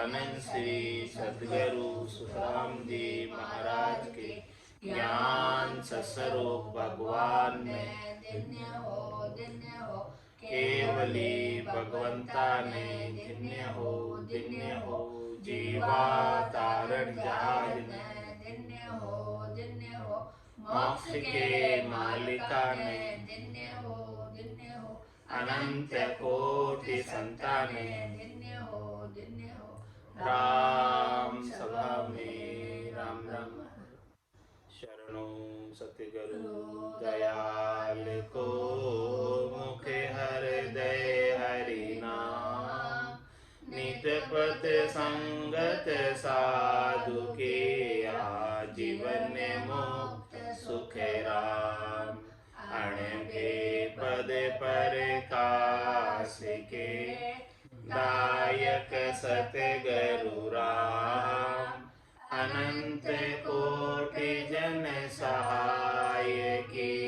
अनंत श्री सद्गुरु सुखराम जी महाराज के ज्ञान सस्वरूप भगवान में धन्य हो केवली भगवंता ने धन्य हो जीवा तारण जहाज ने धन्य हो मोक्ष के मालिका ने धन्य हो अनंत कोटि संताने धन्य हो राम सभा में राम राम शरणो सतगुरु दयाल को मुख हृदय हरि नाम नित पथ संगत साधु के जीवन मुक्त सुख राम अणबे पद पर काश के दायक सतगुरु राम अनंत कोटि जन सहाय की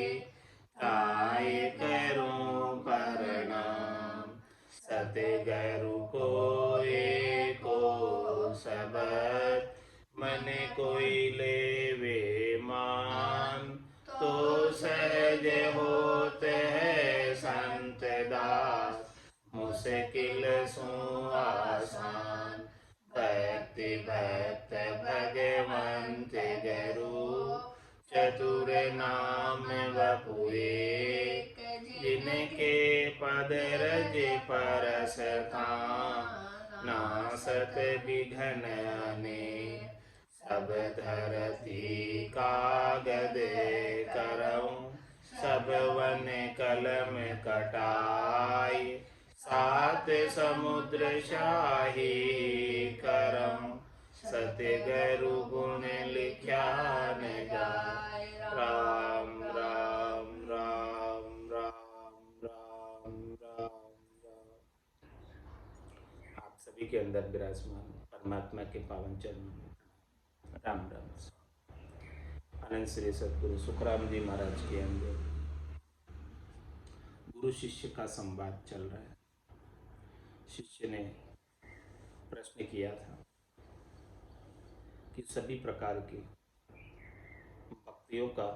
काय करूं प्रणाम सतगुरु को एको सबद मन कोई लेवे मान तो सहज होते है संत दास मुश्किल सो आसान भक्ति भक्त भगवंत गुरु चतुर नाम वपुए जिनके पद रज परस नासत विघन ने सब धरती कागद करऊं सब वन कलम कटाई सात समुद्र शाही करम सतगुरु गुण लिख्या न जाय राम राम राम राम राम राम राम। आप सभी के अंदर विराजमान परमात्मा के पावन चरणों में राम राम। अनंत श्री सद्गुरु सुखराम जी महाराज के अंदर गुरु शिष्य का संवाद चल रहा है। शिष्य ने प्रश्न किया था कि सभी प्रकार की भक्तियों का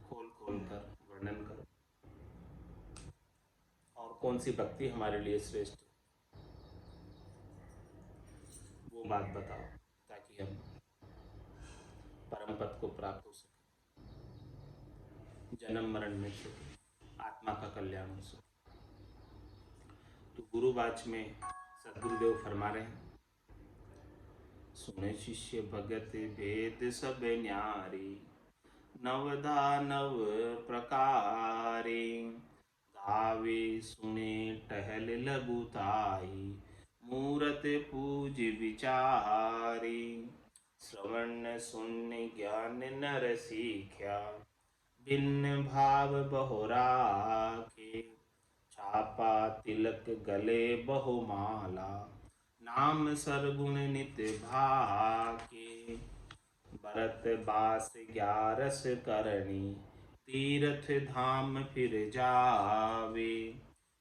खोल कर वर्णन करो और कौन सी भक्ति हमारे लिए श्रेष्ठ है वो बात बताओ ताकि हम परम पद को प्राप्त हो सके, जन्म मरण में सके, आत्मा का कल्याण हो सके। तो गुरुवाच में सद्गुरुदेव फरमा रहे हैं, सुने शिष्य भगत भेद सब न्यारी नवदा नव प्रकारे गावे सुने टहल लगुताई मूरत पूज विचारी श्रवण सुन ज्ञान नर सीख्या भिन्न भाव बहुरा के छापा तिलक गले बहुमाला नाम सरगुण नित भाके भरत बास 11 करणी तीर्थ धाम फिर जावे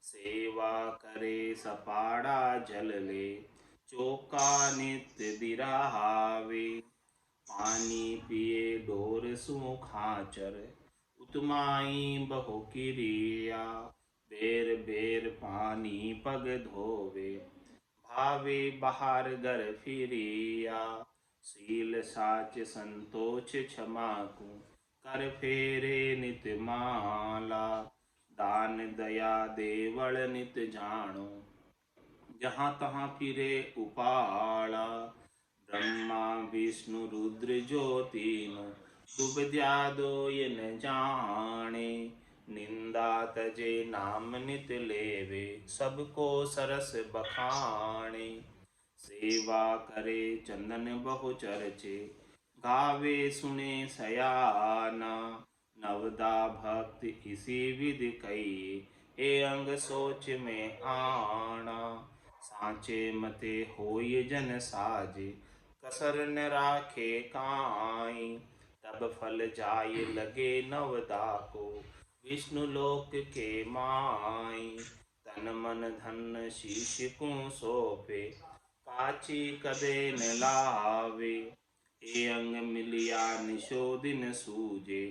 सेवा करे सपाड़ा जल ले चौका नित्य दिरावे पानी पिए डोर सुखाचर उतमाई बहु किरिया बेर बेर पानी पग धोवे भावे बाहर घर फिरिया शील साच संतोष क्षमा को कर फेरे नित माला दान दया देवल नित जानो जहाँ तहाँ फिरे उपाला ब्रह्मा विष्णु रुद्र ज्योतिनो दुबद्या दो ये न जाने निंदा तजे नाम नित लेवे सबको सरस बखाने सेवा करे चंदन बहु चर्चे गावे सुने सयाना नवदा भक्त इसी विधि कही ए अंग सोच में आना सांचे मते होय जन साजे कसर न राखे काई तब फल जाय लगे नवदा को विष्णु लोक के माई तन मन धन शीश को सौंपे, काची कदे न लावे। ए अंग मिलिया निशो दिन सूझे,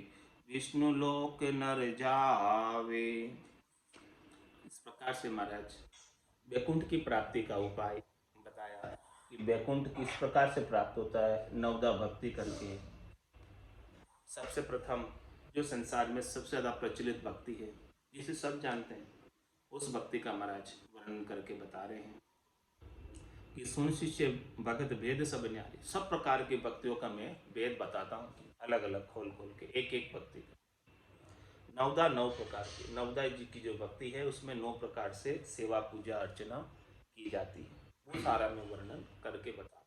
विष्णु लोक नर जावे। इस प्रकार से महाराज वैकुंठ की प्राप्ति का उपाय बताया कि वैकुंठ किस प्रकार से प्राप्त होता है। नवदा भक्ति करके। सबसे प्रथम जो संसार में सबसे ज़्यादा प्रचलित भक्ति है, जिसे सब जानते हैं, उस भक्ति का महाराज वर्णन करके बता रहे हैं कि सुन शिष्य भगत भेद सब न्यारे। सब प्रकार की भक्तियों का मैं भेद बताता हूँ, अलग अलग खोल खोल के एक एक भक्ति। नवदा 9 प्रकार की, नवदा जी की जो भक्ति है उसमें 9 प्रकार से सेवा पूजा अर्चना की जाती है, वो सारा मैं वर्णन करके बताता हूँ।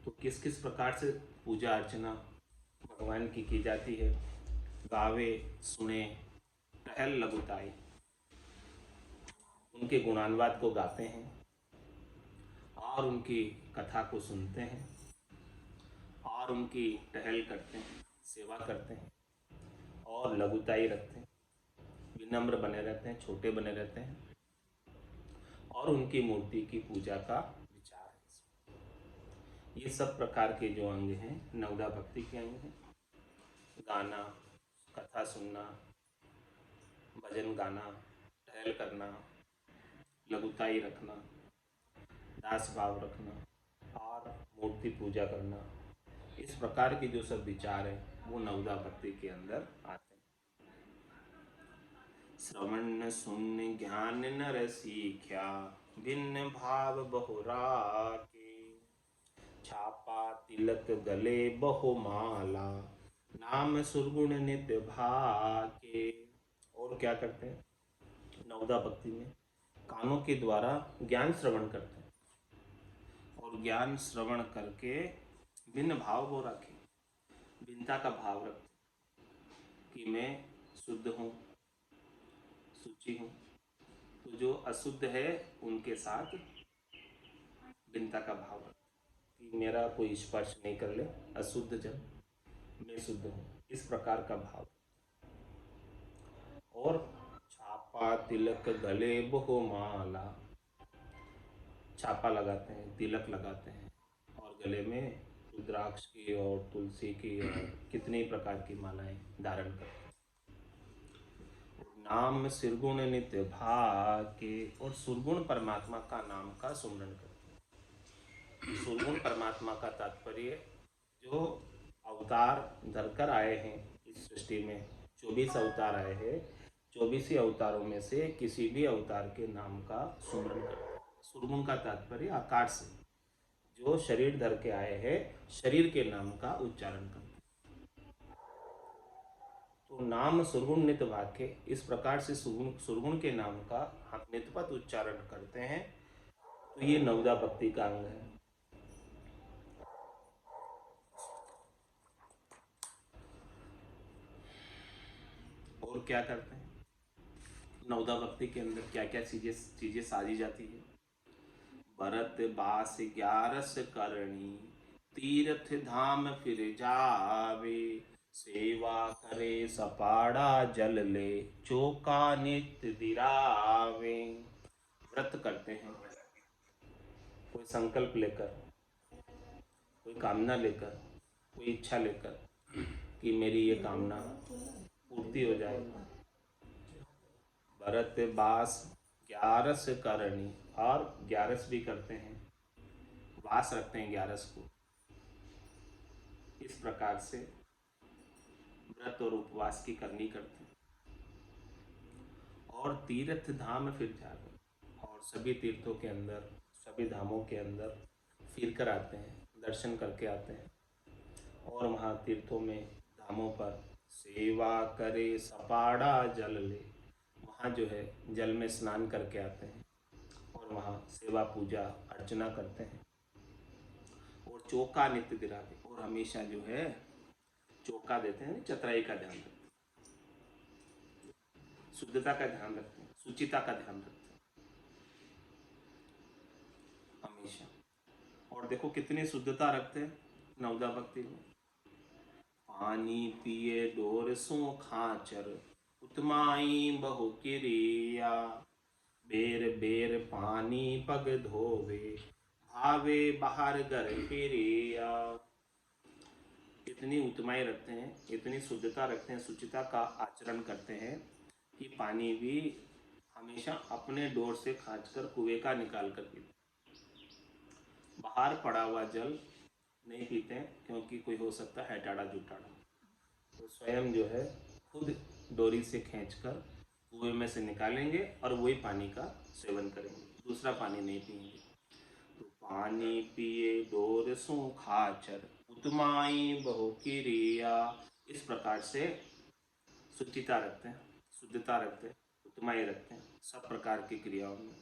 तो किस किस प्रकार से पूजा अर्चना भगवान की जाती है। गावे सुने टहल लघुताई, उनके गुणानुवाद को गाते हैं और उनकी कथा को सुनते हैं और उनकी टहल करते हैं, सेवा करते हैं और लघुताई रखते हैं, विनम्र बने रहते हैं, छोटे बने रहते हैं और उनकी मूर्ति की पूजा का विचार है। ये सब प्रकार के जो अंग हैं नवदा भक्ति के अंग हैं। गाना, कथा सुनना, भजन गाना, टहल करना, लघुताई रखना, दास भाव रखना और मूर्ति पूजा करना, इस प्रकार के जो सब विचार है वो नवदा भक्ति के अंदर आते हैं। श्रवण सुन ज्ञान नर सीख्या, भिन्न भाव बहुरा के। छापा तिलक गले बहु माला, नाम सुरगुण नित्य भाके। और क्या करते हैं नवदा भक्ति में, कानों के द्वारा ज्ञान श्रवण करते हैं और ज्ञान श्रवण करके भिन्न भाव को रखें, भिन्नता का भाव रखते कि मैं शुद्ध हूँ, शुचि हूँ। तो जो अशुद्ध है उनके साथ भिन्नता का भाव रखते कि मेरा कोई स्पर्श नहीं कर ले, अशुद्ध जब मैं शुद्ध हूँ, इस प्रकार का भाव। और छापा तिलक गले बहु माला, छापा लगाते हैं, तिलक लगाते हैं और गले में रुद्राक्ष की और तुलसी की और कितनी प्रकार की मालाएं धारण करते हैं। नाम सुरगुण नित्य भाके, और सुरगुण परमात्मा का नाम का सुमरण करते हैं। सुरगुण परमात्मा का तात्पर्य जो अवतार धरकर आए हैं इस सृष्टि में, 24 अवतार आए हैं, 24 अवतारों में से किसी भी अवतार के नाम का सुमरण करते हैं। सुरगुण का तात्पर्य आकार से, जो शरीर धर के आए हैं शरीर के नाम का उच्चारण करते हैं। तो नाम सुरगुण नित्य वाक्य, इस प्रकार से सुरगुण के नाम का हम नित्यपत उच्चारण करते हैं। तो ये नवदा भक्ति का अंग है। और क्या करते हैं नवदा भक्ति के अंदर, क्या क्या चीजें साजी जाती है। भरत बास 11 करणी, तीर्थ धाम फिर जावे। सेवा करे सपाड़ा जल ले, चौका नित्य दिरावे। व्रत करते हैं, कोई संकल्प लेकर, कोई कामना लेकर, कोई इच्छा लेकर कि मेरी ये कामना पूर्ति हो जाए। भरत बास 11 करणी, और 11 भी करते हैं, वास रखते हैं 11 को। इस प्रकार से व्रत और उपवास की करनी करते हैं। और तीर्थ धाम फिर जाते, और सभी तीर्थों के अंदर, सभी धामों के अंदर फिर कर आते हैं, दर्शन करके आते हैं। और वहाँ तीर्थों में, धामों पर सेवा करे सपाड़ा जल ले, वहाँ जो है जल में स्नान करके आते हैं और वहाँ सेवा पूजा अर्चना करते हैं। और चौका नित्य दिलाते, और हमेशा जो है चौका देते हैं, चतराई का ध्यान रखते हैं, शुद्धता का ध्यान रखते हैं, सुचिता का ध्यान रखते हैं हमेशा। और देखो कितनी शुद्धता रखते हैं नवदा भक्ति में। पानी पिए डोर सो खाचर, उत्माई बहु किरिया, बेर बेर पानी पग धोवे, भावे बाहर घर फिरिया। इतनी उत्माई रखते हैं, इतनी शुद्धता रखते हैं, शुचिता का आचरण करते हैं कि पानी भी हमेशा अपने डोर से खींचकर कुएं का निकाल कर पीते। बाहर पड़ा हुआ जल नहीं पीते हैं, क्योंकि कोई हो सकता है टाड़ा जुटाड़ा, तो स्वयं जो है खुद डोरी से खींचकर कुएं में से निकालेंगे और वही पानी का सेवन करेंगे, दूसरा पानी नहीं पिएंगे। तो पानी पिए डोर सु खाचर, उत्माई बहु किरिया। इस प्रकार से शुचिता रखते हैं, शुद्धता रखते हैं, उत्माई रखते हैं सब प्रकार की क्रियाओं में।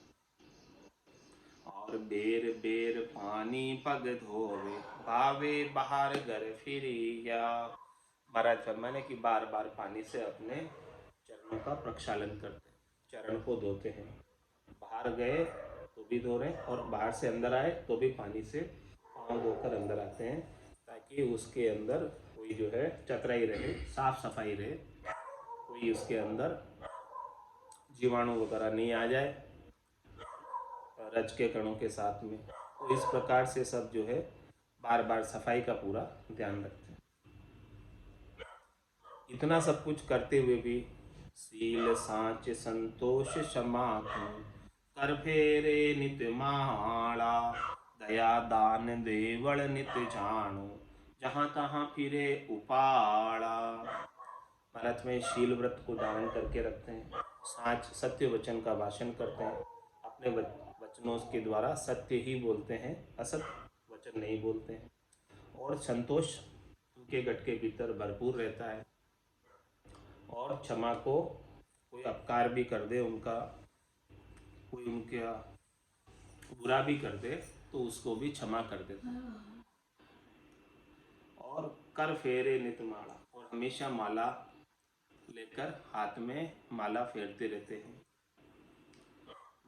और बेर बेर पानी पग धोवे, भावे बाहर घर फिरिया। महाराज फरमाने कि बार बार पानी से अपने चरणों का प्रक्षालन करते हैं, चरण को धोते हैं। बाहर गए तो भी धो रहे हैं और बाहर से अंदर आए तो भी पानी से पाँव धोकर अंदर आते हैं, ताकि उसके अंदर कोई जो है चतराई रहे, साफ सफाई रहे, कोई उसके अंदर जीवाणु वगैरह नहीं आ जाए रज के कणों के साथ में। तो इस प्रकार से सब जो है बार बार सफाई का पूरा ध्यान रखते हैं। इतना सब कुछ करते हुए भी सील सांच संतोष क्षमा कर फेरे नित माला, दया दान देवल नित जानो, जहाँ तहाँ फिरे उपाड़ा। भारत में शील व्रत को धारण करके रखते हैं, सांच सत्य वचन का भाषण करते हैं, अपने वचनों के द्वारा सत्य ही बोलते हैं, असत वचन नहीं बोलते हैं। और संतोष उनके गट के भीतर भरपूर रहता है। और क्षमा को कोई अपकार भी कर दे, उनका कोई उनका बुरा भी कर दे तो उसको भी क्षमा कर देते हैं। और कर फेरे नित माला, और हमेशा माला लेकर हाथ में माला फेरते रहते हैं,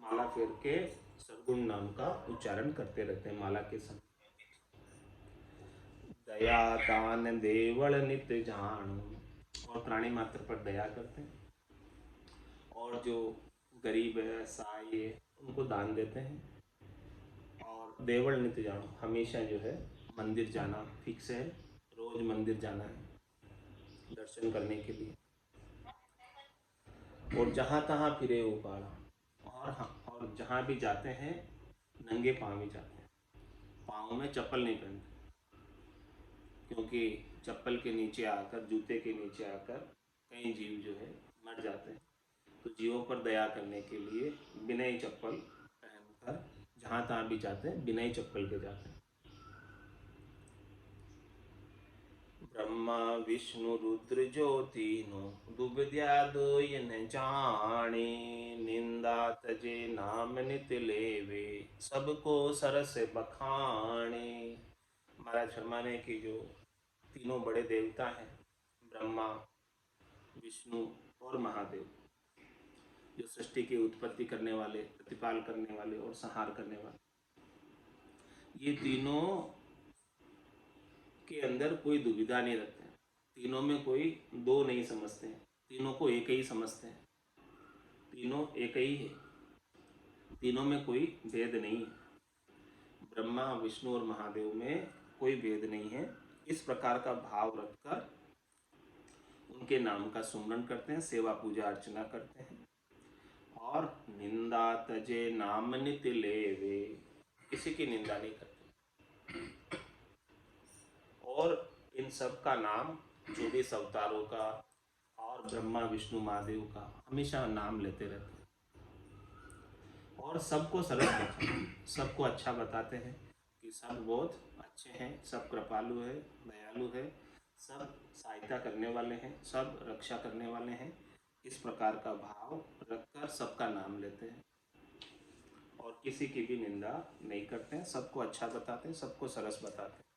माला फेर के सद्गुण नाम का उच्चारण करते रहते हैं माला के समय। दया दान देवल नित जान, और प्राणी मात्र पर दया करते हैं, और जो गरीब है सहाय है उनको दान देते हैं। और देवल नित जान, हमेशा जो है मंदिर जाना फिक्स है, रोज मंदिर जाना है दर्शन करने के लिए। और जहाँ तहाँ फिरे उपाड़ा, और जहाँ भी जाते हैं नंगे पाँव ही जाते हैं, पाँव में चप्पल नहीं पहनते, क्योंकि चप्पल के नीचे आकर, जूते के नीचे आकर कई जीव जो है मर जाते हैं। तो जीवों पर दया करने के लिए बिना ही चप्पल पहनकर जहाँ तहाँ भी जाते हैं, बिना ही चप्पल के जाते हैं। ब्रह्मा विष्णु रुद्र जो तीनों, दुबद्या दोय न जाने, निंदा तजे नाम नित लेवे, सबको सरस बखाने। महाराज फरमाने की जो तीनों बड़े देवता हैं, ब्रह्मा विष्णु और महादेव, जो सृष्टि की उत्पत्ति करने वाले, प्रतिपाल करने वाले और संहार करने वाले, ये तीनों के अंदर कोई दुविधा नहीं रखते हैं, तीनों में कोई दो नहीं समझते हैं, तीनों को एक ही समझते हैं, तीनों एक ही है, तीनों में कोई भेद नहीं है। ब्रह्मा विष्णु और महादेव में कोई भेद नहीं है। इस प्रकार का भाव रखकर उनके नाम का सुमरन करते हैं, सेवा पूजा अर्चना करते हैं। और निंदा तजे नाम नित लेवे, किसी की निंदा नहीं करते। और इन सब का नाम 24 अवतारों का और ब्रह्मा विष्णु महादेव का हमेशा नाम लेते रहते हैं। और सबको सरल बताते हैं, सबको अच्छा बताते हैं कि सब बहुत अच्छे हैं, सब कृपालु है, दयालु है, सब सहायता करने वाले हैं, सब रक्षा करने वाले हैं। इस प्रकार का भाव रखकर सबका नाम लेते हैं और किसी की भी निंदा नहीं करते हैं, सबको अच्छा बताते हैं, सबको सरस बताते हैं।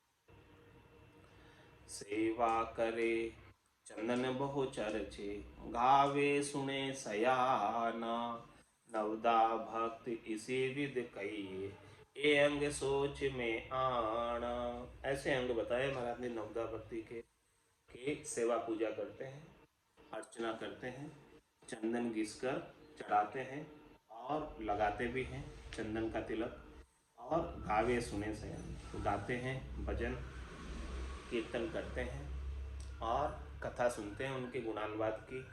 सेवा करे चंदन बहु चर्चे, गावे सुने सयाना, नवदा भक्त इसी विध कहिए, ये अंग सोच में आना। ऐसे अंग बताए महाराज ने नवदा भक्ति के सेवा पूजा करते हैं, अर्चना करते हैं, चंदन घिसकर चढ़ाते हैं और लगाते भी हैं चंदन का तिलक। और गावे सुने से तो गाते हैं, भजन कीर्तन करते हैं और कथा सुनते हैं उनके गुणानुवाद की।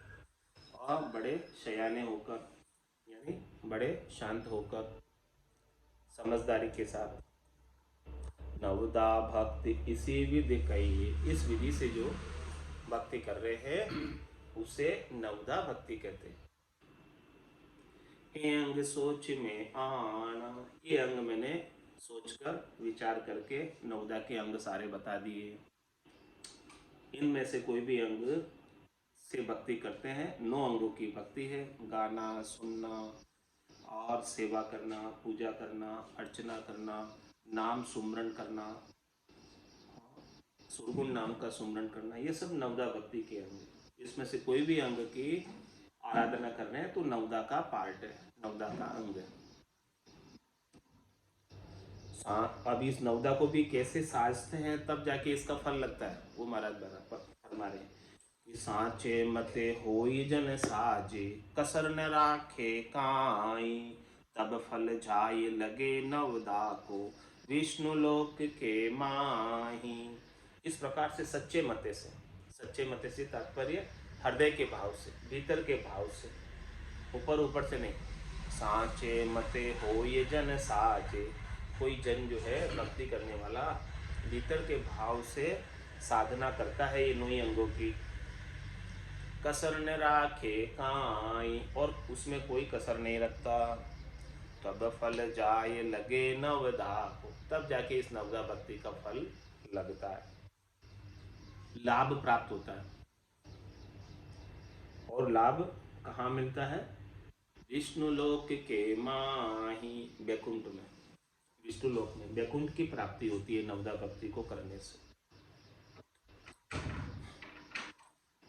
और बड़े शयाने होकर, यानी बड़े शांत होकर, समझदारी के साथ नवदा भक्ति इसी विधि कही। इस विधि से जो भक्ति कर रहे हैं उसे नवदा भक्ति कहते हैं। ये अंग सोच में आना, ये अंग मैंने सोचकर विचार करके नवदा के अंग सारे बता दिए। इनमें से कोई भी अंग से भक्ति करते हैं, 9 अंगों की भक्ति है। गाना, सुनना और सेवा करना, पूजा करना, अर्चना करना, नाम सुमरण करना, सुरगुण नाम का सुमरण करना, ये सब नवदा भक्ति के अंग है। इसमें से कोई भी अंग की आराधना कर रहे हैं तो नवदा का पार्ट है, नवदा का अंग है। अब इस नवदा को भी कैसे साजते हैं तब जाके इसका फल लगता है। वो महाराज फरमा रहे हैं कि सांचे मते होई जन साजे, कसर न राखे काई, तब फल जाय लगे नवदा को, विष्णु लोक के माही। इस प्रकार से सच्चे मते से तात्पर्य हृदय के भाव से, भीतर के भाव से, ऊपर से नहीं। सांचे मते हो ये जन साजे, कोई जन जो है भक्ति करने वाला भीतर के भाव से साधना करता है ये 9 अंगों की। कसर न राखे काई, और उसमें कोई कसर नहीं रखता। तब फल जाए लगे नवदा को, तब जाके इस नवदा भक्ति का फल लगता है, लाभ प्राप्त होता है। और लाभ कहाँ मिलता है? विष्णु लोक के माही, वैकुंठ में, विष्णु लोक में वैकुंठ की प्राप्ति होती है नवदा भक्ति को करने से।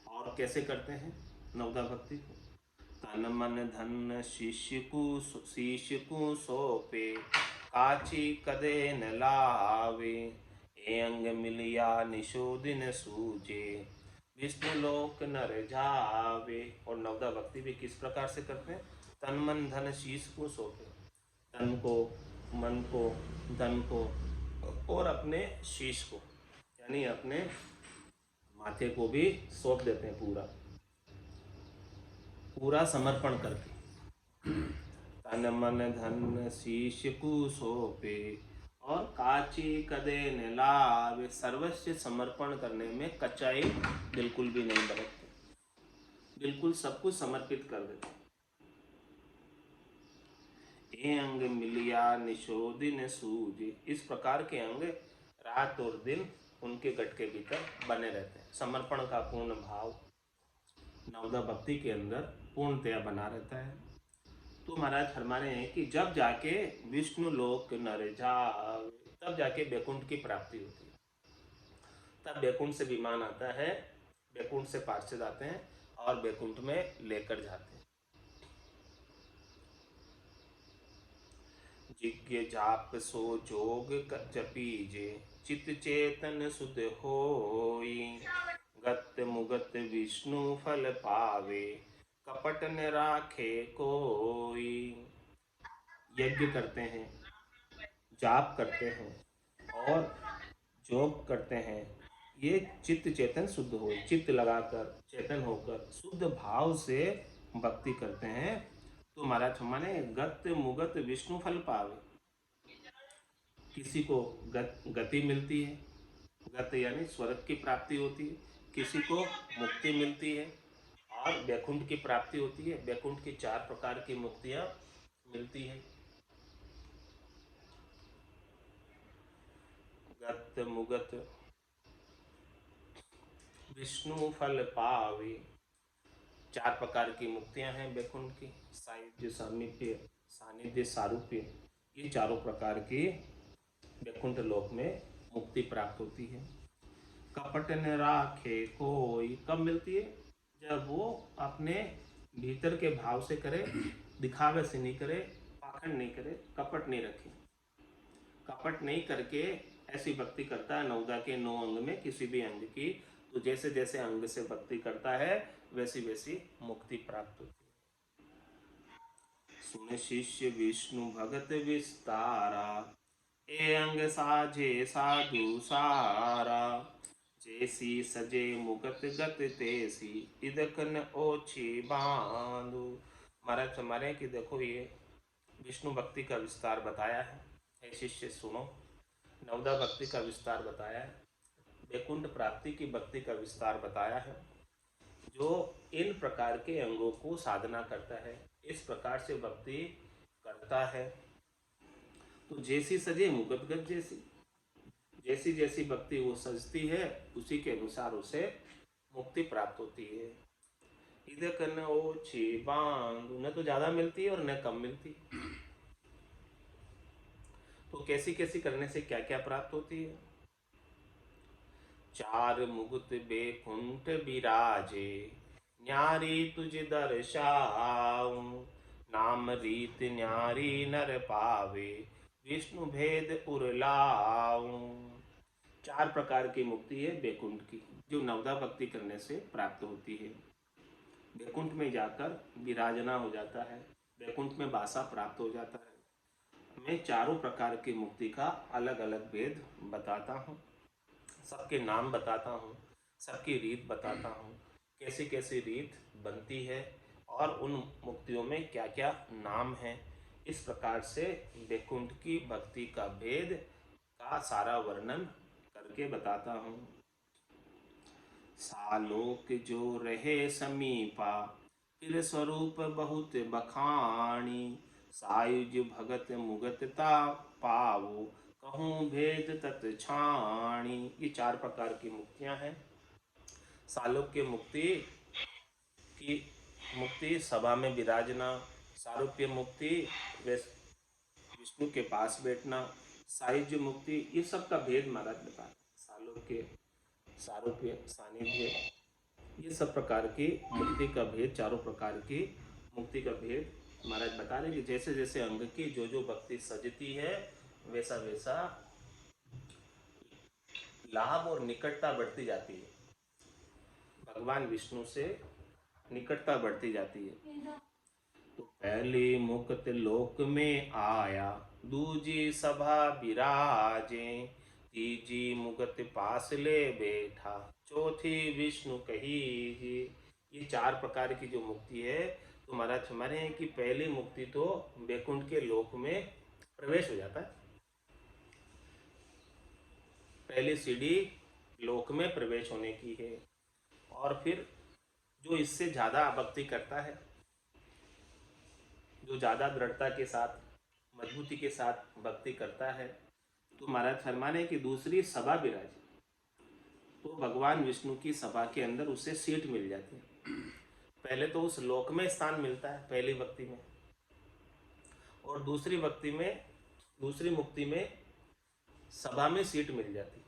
और कैसे करते हैं नवदा भक्ति को? तन मन धन शिष्य को सौंपे, काची कदे न लावे, ए अंग मिलिया निशो दिन सूजे, विष्णु लोक नर जावे। और नवदा भक्ति भी किस प्रकार से करते हैं? तन मन धन शीश को सौंपे, तन को, मन को, धन को और अपने शीश को, यानी अपने माथे को भी सौंप देते हैं, पूरा समर्पण करके। तन मन धन शीश को सौंपे और काची कदे न लावे, सर्वस्व समर्पण करने में कचाई बिल्कुल भी नहीं बरतते, बिल्कुल सब कुछ समर्पित कर देते। ए अंग मिलिया निशोदिन सूजे, इस प्रकार के अंग रात और दिन उनके गट के भीतर बने रहते हैं। समर्पण का पूर्ण भाव नवदा भक्ति के अंदर पूर्णतया बना रहता है। तो महाराज फरमा रहे हैं कि जब जाके विष्णु लोक नर जावे, तब जाके वैकुंठ की प्राप्ति होती है। तब वैकुंठ से विमान आता है, वैकुंठ से पार्षद आते हैं और वैकुंठ में लेकर जाते हैं। जिज्ञ जाप सो जोग जपीजे, चित चेतन सुध होई, गत मुगत विष्णु फल पावे, कपट न राखे कोई। यज्ञ करते हैं, जाप करते हैं और जोग करते हैं, ये चित्त चेतन शुद्ध हो, चित्त लगाकर चेतन होकर शुद्ध भाव से भक्ति करते हैं तो महाराज माने गत मुगत विष्णु फल पावे। किसी को गति मिलती है, गत यानी स्वर्ग की प्राप्ति होती है, किसी को मुक्ति मिलती है और वैकुंठ की प्राप्ति होती है। वैकुंठ की 4 प्रकार की मुक्तियां मिलती हैं। गत मुगत विष्णु फल पावे, 4 प्रकार की मुक्तियां हैं वैकुंठ की। साहित्य, सामीप्य, सानिध्य, सारूप्य, ये चारों प्रकार की वैकुंठ लोक में मुक्ति प्राप्त होती है। कपट न राखे कोई, कब मिलती है? जब वो अपने भीतर के भाव से करे, दिखावे से नहीं करे, पाखंड नहीं करे, कपट नहीं रखे। कपट नहीं करके ऐसी भक्ति करता है नवदा के 9 अंग में किसी भी अंग की, तो जैसे जैसे अंग से भक्ति करता है वैसी वैसी मुक्ति प्राप्त होती है। सुन शिष्य विष्णु भगत विस्तारा, ए अंग साझे साधु सारा। जैसी सजे मुगत गत तैसी, इदकन ओछी बांधु। महाराज हमारे कि देखो ये विष्णु भक्ति का विस्तार बताया है। हे शिष्य सुनो, नवदा भक्ति का विस्तार बताया है, वैकुंठ प्राप्ति की भक्ति का विस्तार बताया है। जो इन प्रकार के अंगों को साधना करता है, इस प्रकार से भक्ति करता है, तो जैसी सजे मुकदगत जैसी, जैसी जैसी भक्ति वो सजती है उसी के अनुसार उसे मुक्ति प्राप्त होती है। इधर करना ओ छी बांध, न तो ज्यादा मिलती है और न कम मिलती। तो कैसी कैसी करने से क्या क्या प्राप्त होती है। चार मुकुट बेकुंठ बिराजे, न्यारी तुझ दर्शाऊं। नाम रीत न्यारी नर पावे, विष्णु भेद उरलाऊं। चार प्रकार की मुक्ति है बैकुंठ की, जो नवदा भक्ति करने से प्राप्त होती है। बैकुंठ में जाकर विराजना हो जाता है, बैकुंठ में वासा प्राप्त हो जाता है। मैं चारों प्रकार की मुक्ति का अलग अलग भेद बताता हूँ, सबके नाम बताता हूँ, सबकी रीत बताता हूँ, कैसी कैसी रीत बनती है और उन मुक्तियों में क्या क्या नाम है। इस प्रकार से बैकुंठ की भक्ति का भेद का सारा वर्णन करके बताता हूँ। सालोक जो रहे समीपा, फिर स्वरूप बहुत बखानी। सायुज भगत मुगतता पावो, कहूँ भेद तत छाणी। ये चार प्रकार की मुक्तियां हैं। सालोक्य मुक्ति सभा में विराजना, सारूप्य मुक्ति विष्णु के पास बैठना, सायुज्य मुक्ति, ये सब का भेद महाराज बता। सालोक्य, सारूप्य, सानिध्य, ये सब प्रकार की मुक्ति का भेद, चारों प्रकार की मुक्ति का भेद महाराज बता रहे कि जैसे जैसे अंग की जो जो भक्ति सजती है वैसा वैसा लाभ और निकटता बढ़ती जाती है, भगवान विष्णु से निकटता बढ़ती जाती है। तो पहली मुक्त लोक में आया, दूजी सभा विराजे। तीजी मुगत पास ले बैठा, चौथी विष्णु कही। ये चार प्रकार की जो मुक्ति है, तो महाराज हमारे हैं कि पहली मुक्ति तो बैकुंठ के लोक में प्रवेश हो जाता है। पहली सीढ़ी लोक में प्रवेश होने की है। और फिर जो इससे ज़्यादा भक्ति करता है, जो ज़्यादा दृढ़ता के साथ, मजबूती के साथ भक्ति करता है, तो महाराज फरमाने की दूसरी सभा विराजी, तो भगवान विष्णु की सभा के अंदर उसे सीट मिल जाती है। पहले तो उस लोक में स्थान मिलता है पहली भक्ति में, और दूसरी भक्ति में, दूसरी मुक्ति में सभा में सीट मिल जाती है।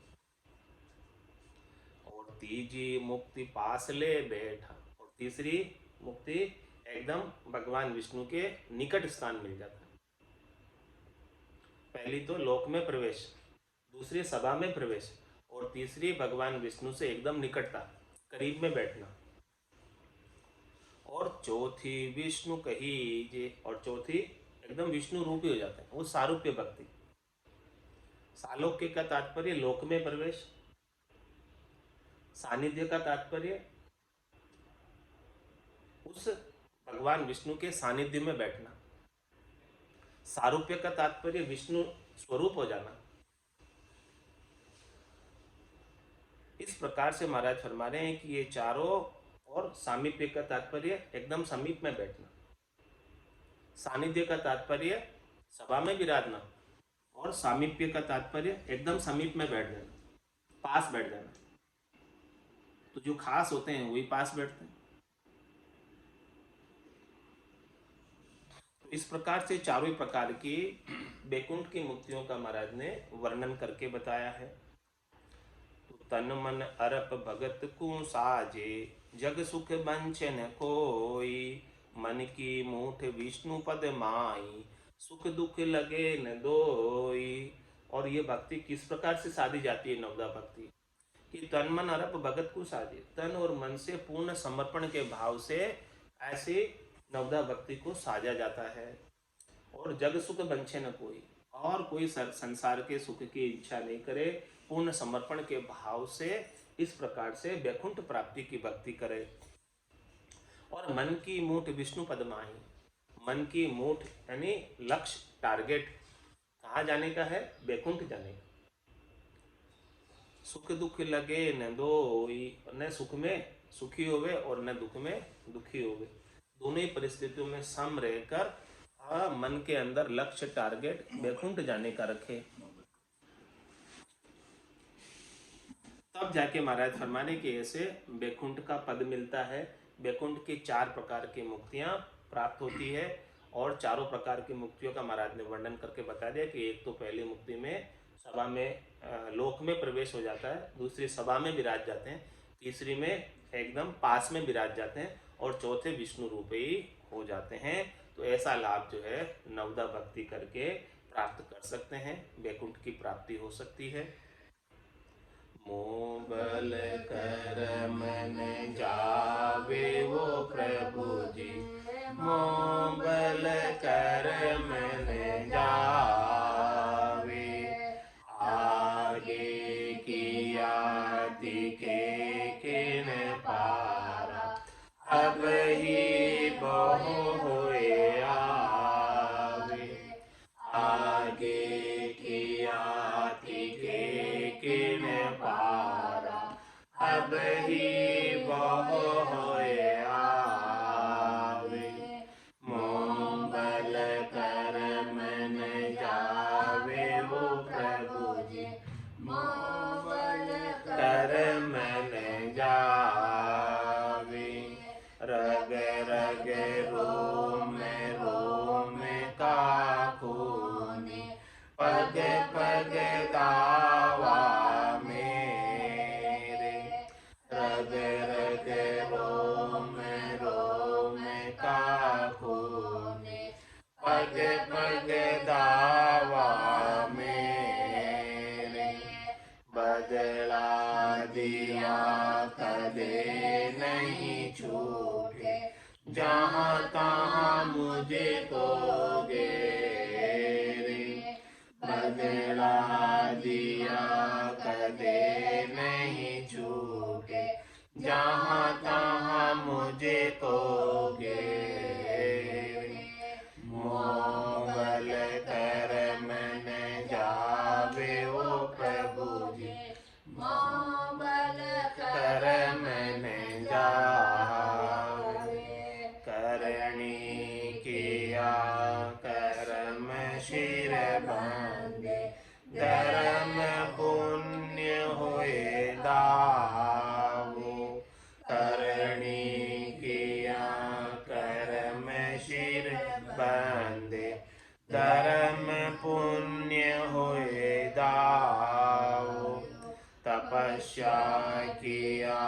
और तीजी मुक्ति पास ले बैठा, और तीसरी मुक्ति एकदम भगवान विष्णु के निकट स्थान मिल जाता है। पहली तो लोक में प्रवेश, दूसरी सभा में प्रवेश, और तीसरी भगवान विष्णु से एकदम निकटता, करीब में बैठना। और चौथी विष्णु कही, और चौथी एकदम विष्णु रूपी हो जाता है, वो सारूप्य भक्ति। सालोक्य का तात्पर्य लोक में प्रवेश, सानिध्य का तात्पर्य उस भगवान विष्णु के सानिध्य में बैठना, सारूप्य का तात्पर्य विष्णु स्वरूप हो जाना। इस प्रकार से महाराज फरमा रहे हैं कि ये चारों, और सामीप्य का तात्पर्य एकदम समीप में बैठना, सानिध्य का तात्पर्य सभा में विराजना, और सामीप्य का तात्पर्य एकदम समीप में बैठ जाना, पास बैठ जाना। तो जो खास होते हैं वही पास बैठते हैं। तो इस प्रकार से चारों प्रकार की बैकुंठ की मुक्तियों का महाराज ने वर्णन करके बताया है। तो तन मन अरप भगत को साजे, जग सुख बंचन कोई। मन की मूठ विष्णु पद माई, सुख दुख लगे न दोई। और ये भक्ति किस प्रकार से साधी जाती है नवदा भक्ति, कि तन मन अरप भगत को साजे, तन और मन से पूर्ण समर्पण के भाव से ऐसे नवदा भक्ति को साजा जाता है। और जग सुख बंछे न कोई, और कोई संसार के सुख की इच्छा नहीं करे, पूर्ण समर्पण के भाव से इस प्रकार से वैकुंठ प्राप्ति की भक्ति करे। और मन की मूठ विष्णु पद माही, मन की मूठ यानी लक्ष्य, टारगेट कहाँ जाने का है? वैकुंठ जाने का। सुख दुख लगे न दोई, न सुख में सुखी होवे और न दुख में दुखी होवे, दोनों ही परिस्थितियों में सम रहकर मन के अंदर लक्ष्य, टारगेट वैकुंठ जाने का रखे। तब जाके महाराज फरमाने के ऐसे वैकुंठ का पद मिलता है। वैकुंठ की 4 प्रकार की मुक्तियां प्राप्त होती है, और चारों प्रकार की मुक्तियों का महाराज ने वर्णन करके बता दिया कि एक तो पहली मुक्ति में सभा में लोक में प्रवेश हो जाता है, दूसरी सभा में विराज जाते हैं, तीसरी में एकदम पास में विराज जाते हैं, और चौथे विष्णु रूप ही हो जाते हैं। तो ऐसा लाभ जो है नवदा भक्ति करके प्राप्त कर सकते हैं, वैकुंठ की प्राप्ति हो सकती है। मोह बल कर मन जावे वो प्रभु जी, मोह बल कर मन जावे, आगे किया दिखे किन पारा, अब ही बहु होए आवे, आगे किया दिखे किन पारा, अब ही बहु होए आवे, मोह बल कर मन जावे वो प्रभु जी, मोह बल कर मन जावे, रग रग रोम रोम का खूने, पग पग दावा मेरे, रग रग रोम रोम का खूने, पग पग दावा मेरे, बदला दिया कदे नहीं छूटे, जहाँ तहाँ मुझे को गेरे, बदला दिया कदे नहीं छूटे, जहाँ तहाँ मुझे को गेरे, मोह बल कर मन जावे वो प्रभु जी, मोह बल कर मन जावे, करणी किया करम शिर बांधे, धर्म पुण्य होए दावो, करणी किया करम शिर बांधे, धर्म पुण्य होए दावो, तपस्या किया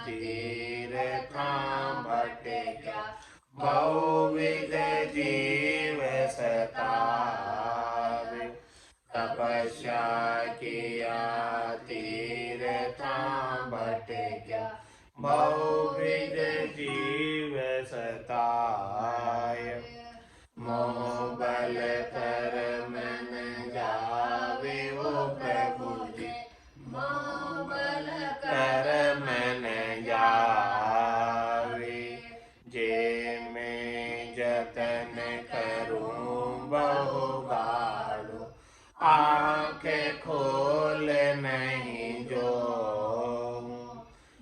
तीर्थां भटका, बहुविध जीव सतावे, तपस्या किया तीर्थां भटका, बहुविध जीव सताय, मोह बल कर मन जावे वो प्रभु जी, मोह बल कर मन जावे, जे मैं जतन करूं बहु गाढ़ो, आँख खोल नहीं जो,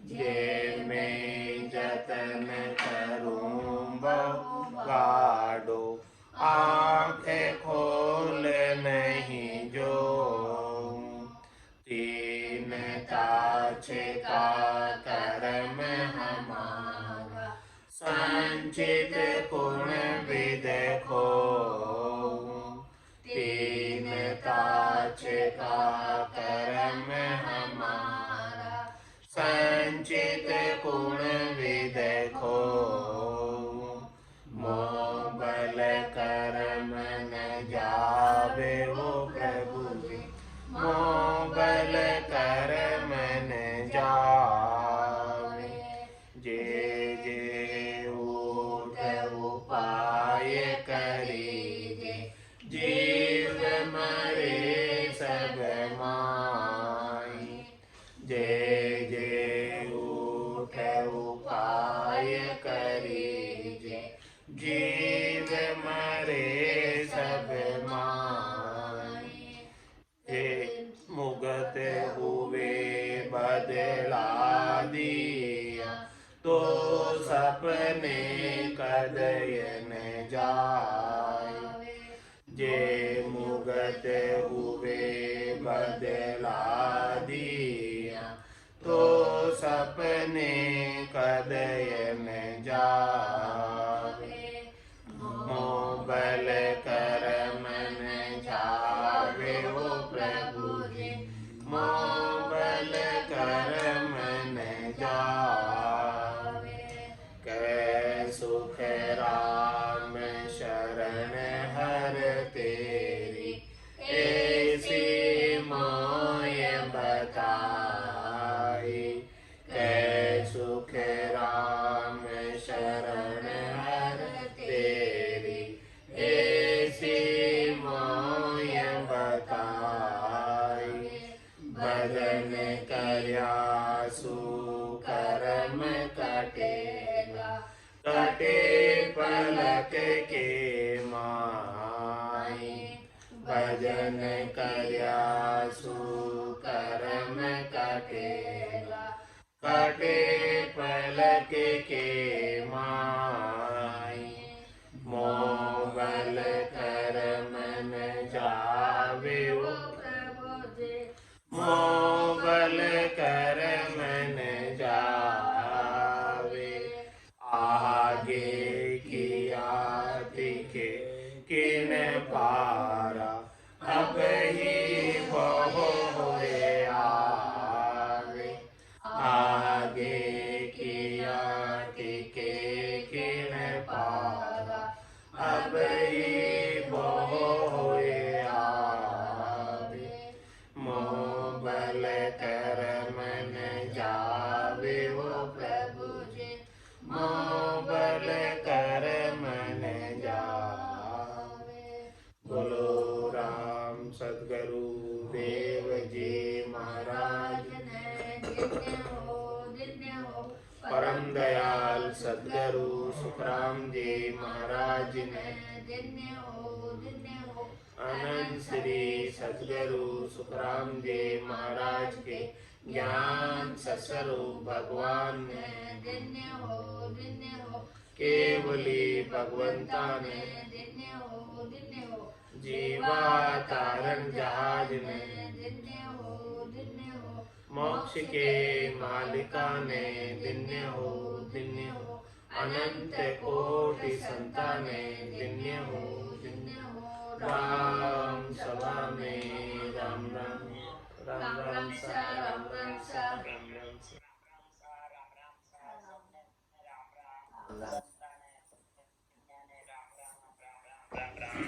जे मैं जतन करूं बहु गाढ़ो, आँख खोल नहीं जो, तीन ताछे का कर्म हमारा, संचित गुण विद को, तीन ताछे का कर्म हमारा, संचित गुण विद को, मोह बल कर मन जावे वो प्रभु जी, मोह बल कर मन कदय न जाए। जे मुगत हुए बदला दिया, तो सपने कदय न जावे। मोह बल कर मन जावे ओ प्रभु जी, मोह बल कर मन जावे। कै सुख राम शरण हर तेरी, ऐसी मोय बताई। कै सुख राम शरण हर तेरी, ऐसी मोय बताई। भजन करया सु कर्म कटेगा, कटे पलक के माई। भजन करया सु कर्म कटेगा, कटे पलक के माई। मोह बल कर मन जावे ओ प्रभु जी, मोह बल कर मन जावे। आगे किया दिखे किन पारा, अब ही बहु होए आवे। आगे किया दिखे किन पारा, अब ही बहु होए आवे। मोह बल कर मन जावे ओ प्रभु जी, मोह बल कर मन जावे। बोलो राम सद्गुरु देव जी महाराज ने धन्य हो। परम दयाल सद्गुरु सुखराम जी महाराज ने धन्य हो। अनंत श्री सद्गुरु सुखराम जी महाराज के ज्ञान सस्वरूप भगवान ने धन्य हो। केवली भगवंता ने धन्य हो। जीवा तारण जहाज ने धन्य हो। मोक्ष के मालिका ने धन्य हो। अनंत कोटि संताने धन्य हो। राम सभा में राम राम राम राम सा राम राम सा राम राम सा।